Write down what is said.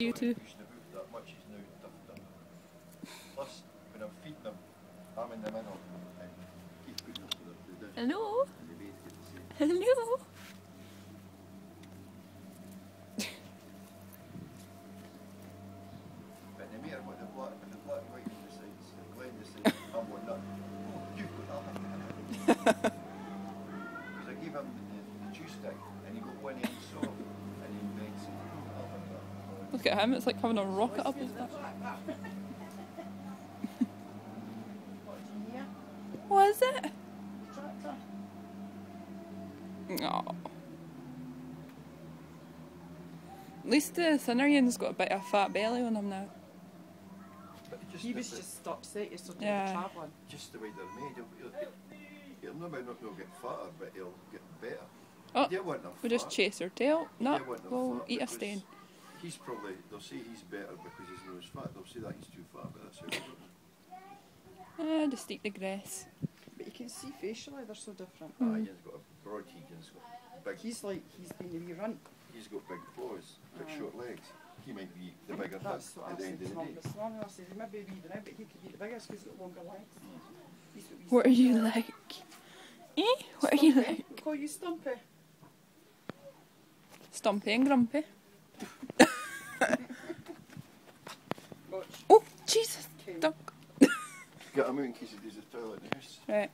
You too. That much is now done. Plus, when I'm feeding them, I'm in the middle and keep putting them to the dish. Hello? And they both get the same. Hello? But no matter what, the black and white decides, and Glenn decides, I want that. Oh, you've got that. Because I gave him the juice stick, and he got one end soft, and he makes it. I'll have that. Look at him, it's like having a rocket up his back. What is it? Oh. At least the Cinnarian's got a bit of a fat belly on him now. He was just upset yesterday travelling. Just the way they're made, he'll no matter not get fatter, but he'll get better. Oh, we'll we just chase her tail. No, we'll eat a because stain. He's probably, they'll say he's better because he's not as fat. They'll say that he's too fat, but that's how it is. Just eat the grass. But you can see facially they're so different. He's got a broad cheek and he's got big. He's been a wee runt. He's got big paws, big short legs. He might be the bigger hip That's what at I the end said of to the Mum day. this morning. I said he might be a wee now, but he could be the biggest because he's got longer legs. What are you like? Eh? What are you like? We'll call you Stumpy. Stumpy and grumpy. Watch. Oh, Jesus! Okay. Duck. Get him out in case he does the toilet in the house. Right.